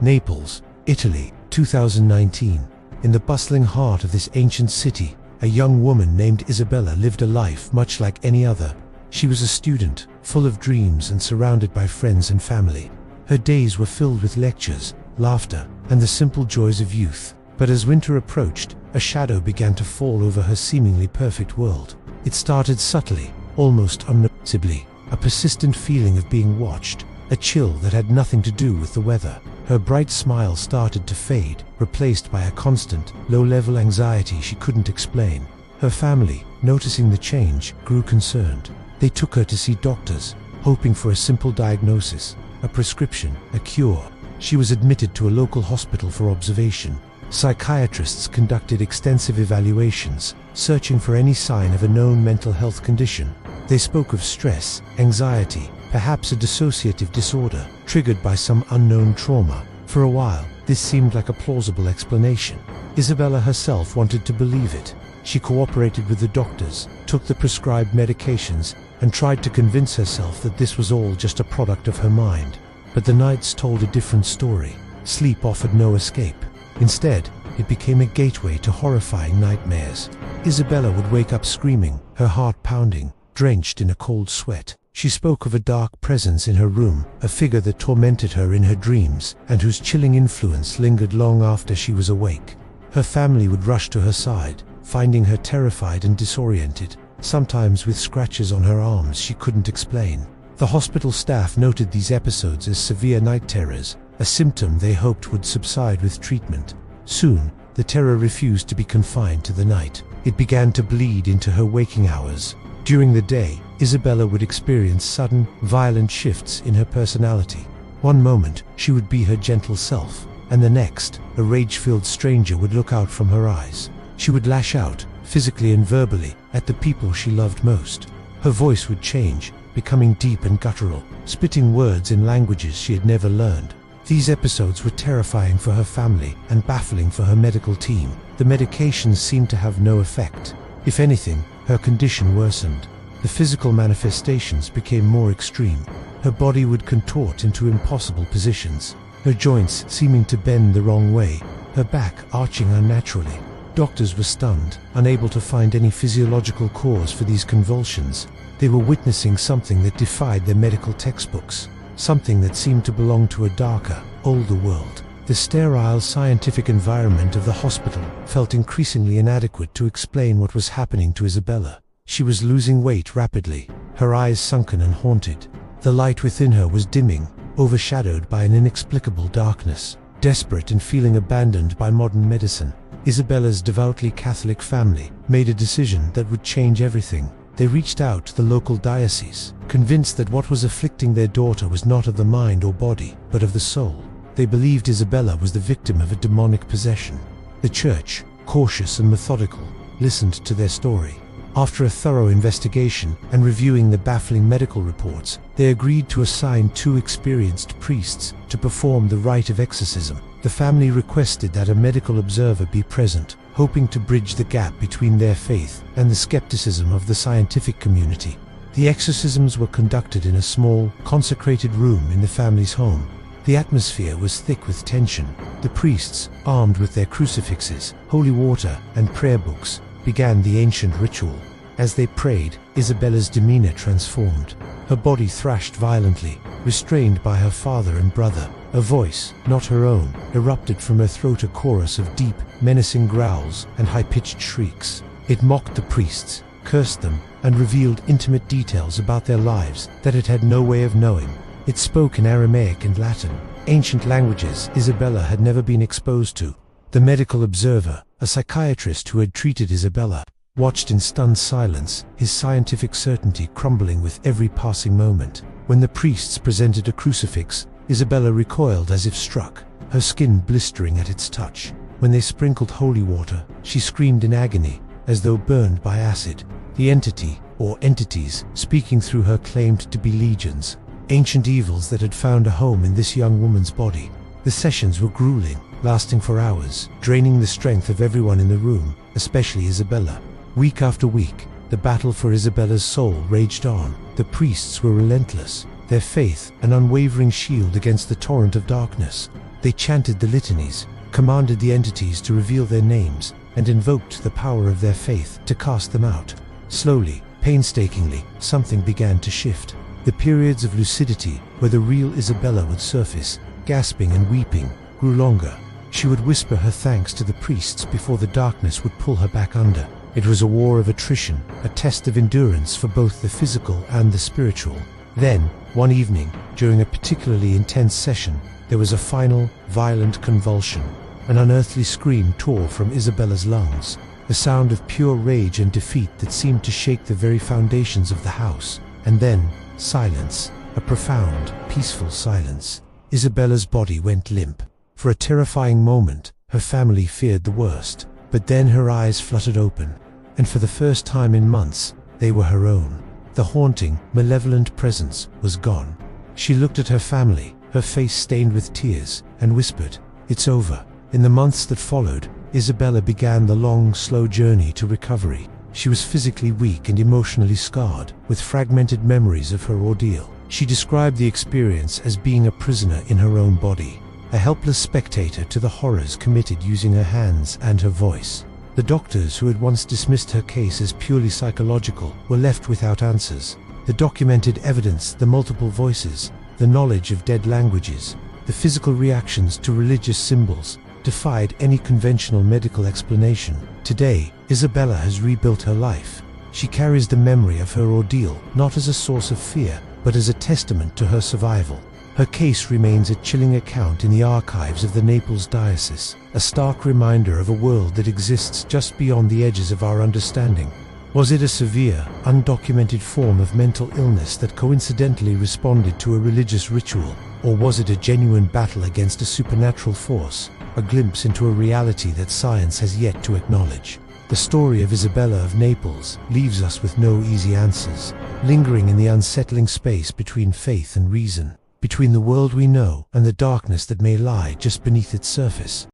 Naples, Italy, 2019. In the bustling heart of this ancient city, a young woman named Isabella lived a life much like any other. She was a student, full of dreams and surrounded by friends and family. Her days were filled with lectures, laughter, and the simple joys of youth. But as winter approached, a shadow began to fall over her seemingly perfect world. It started subtly, almost unnoticeably, a persistent feeling of being watched, a chill that had nothing to do with the weather. Her bright smile started to fade, replaced by a constant, low-level anxiety she couldn't explain. Her family, noticing the change, grew concerned. They took her to see doctors, hoping for a simple diagnosis, a prescription, a cure. She was admitted to a local hospital for observation. Psychiatrists conducted extensive evaluations, searching for any sign of a known mental health condition. They spoke of stress, anxiety, perhaps a dissociative disorder, triggered by some unknown trauma. For a while, this seemed like a plausible explanation. Isabella herself wanted to believe it. She cooperated with the doctors, took the prescribed medications, and tried to convince herself that this was all just a product of her mind. But the nights told a different story. Sleep offered no escape. Instead, it became a gateway to horrifying nightmares. Isabella would wake up screaming, her heart pounding, drenched in a cold sweat. She spoke of a dark presence in her room, a figure that tormented her in her dreams, and whose chilling influence lingered long after she was awake. Her family would rush to her side, finding her terrified and disoriented, sometimes with scratches on her arms she couldn't explain. The hospital staff noted these episodes as severe night terrors, a symptom they hoped would subside with treatment. Soon, the terror refused to be confined to the night. It began to bleed into her waking hours. During the day, Isabella would experience sudden, violent shifts in her personality. One moment, she would be her gentle self, and the next, a rage-filled stranger would look out from her eyes. She would lash out, physically and verbally, at the people she loved most. Her voice would change, becoming deep and guttural, spitting words in languages she had never learned. These episodes were terrifying for her family and baffling for her medical team. The medications seemed to have no effect. If anything, her condition worsened. The physical manifestations became more extreme. Her body would contort into impossible positions, her joints seeming to bend the wrong way, her back arching unnaturally. Doctors were stunned, unable to find any physiological cause for these convulsions. They were witnessing something that defied their medical textbooks, something that seemed to belong to a darker, older world. The sterile scientific environment of the hospital felt increasingly inadequate to explain what was happening to Isabella. She was losing weight rapidly, her eyes sunken and haunted. The light within her was dimming, overshadowed by an inexplicable darkness. Desperate and feeling abandoned by modern medicine, Isabella's devoutly Catholic family made a decision that would change everything. They reached out to the local diocese, convinced that what was afflicting their daughter was not of the mind or body, but of the soul. They believed Isabella was the victim of a demonic possession. The church, cautious and methodical, listened to their story. After a thorough investigation and reviewing the baffling medical reports, they agreed to assign 2 experienced priests to perform the rite of exorcism. The family requested that a medical observer be present, hoping to bridge the gap between their faith and the skepticism of the scientific community. The exorcisms were conducted in a small, consecrated room in the family's home. The atmosphere was thick with tension. The priests, armed with their crucifixes, holy water, and prayer books, began the ancient ritual. As they prayed, Isabella's demeanor transformed. Her body thrashed violently, restrained by her father and brother. A voice, not her own, erupted from her throat, a chorus of deep, menacing growls and high-pitched shrieks. It mocked the priests, cursed them, and revealed intimate details about their lives that it had no way of knowing. It spoke in Aramaic and Latin, ancient languages Isabella had never been exposed to. The medical observer, a psychiatrist who had treated Isabella, watched in stunned silence, his scientific certainty crumbling with every passing moment. When the priests presented a crucifix, Isabella recoiled as if struck, her skin blistering at its touch. When they sprinkled holy water, she screamed in agony, as though burned by acid. The entity, or entities, speaking through her claimed to be legions, ancient evils that had found a home in this young woman's body. The sessions were grueling, lasting for hours, draining the strength of everyone in the room, especially Isabella. Week after week, the battle for Isabella's soul raged on. The priests were relentless, their faith an unwavering shield against the torrent of darkness. They chanted the litanies, commanded the entities to reveal their names, and invoked the power of their faith to cast them out. Slowly, painstakingly, something began to shift. The periods of lucidity, where the real Isabella would surface, gasping and weeping, grew longer. She would whisper her thanks to the priests before the darkness would pull her back under. It was a war of attrition, a test of endurance for both the physical and the spiritual. Then, one evening, during a particularly intense session, there was a final, violent convulsion. An unearthly scream tore from Isabella's lungs, the sound of pure rage and defeat that seemed to shake the very foundations of the house. And then, silence, a profound, peaceful silence. Isabella's body went limp. For a terrifying moment, her family feared the worst. But then her eyes fluttered open, and for the first time in months, they were her own. The haunting, malevolent presence was gone. She looked at her family, her face stained with tears, and whispered, "It's over." In the months that followed, Isabella began the long, slow journey to recovery. She was physically weak and emotionally scarred, with fragmented memories of her ordeal. She described the experience as being a prisoner in her own body, a helpless spectator to the horrors committed using her hands and her voice. The doctors who had once dismissed her case as purely psychological were left without answers. The documented evidence, the multiple voices, the knowledge of dead languages, the physical reactions to religious symbols, defied any conventional medical explanation. Today, Isabella has rebuilt her life. She carries the memory of her ordeal not as a source of fear, but as a testament to her survival. Her case remains a chilling account in the archives of the Naples diocese, a stark reminder of a world that exists just beyond the edges of our understanding. Was it a severe, undocumented form of mental illness that coincidentally responded to a religious ritual, or was it a genuine battle against a supernatural force, a glimpse into a reality that science has yet to acknowledge? The story of Isabella of Naples leaves us with no easy answers, lingering in the unsettling space between faith and reason, between the world we know and the darkness that may lie just beneath its surface.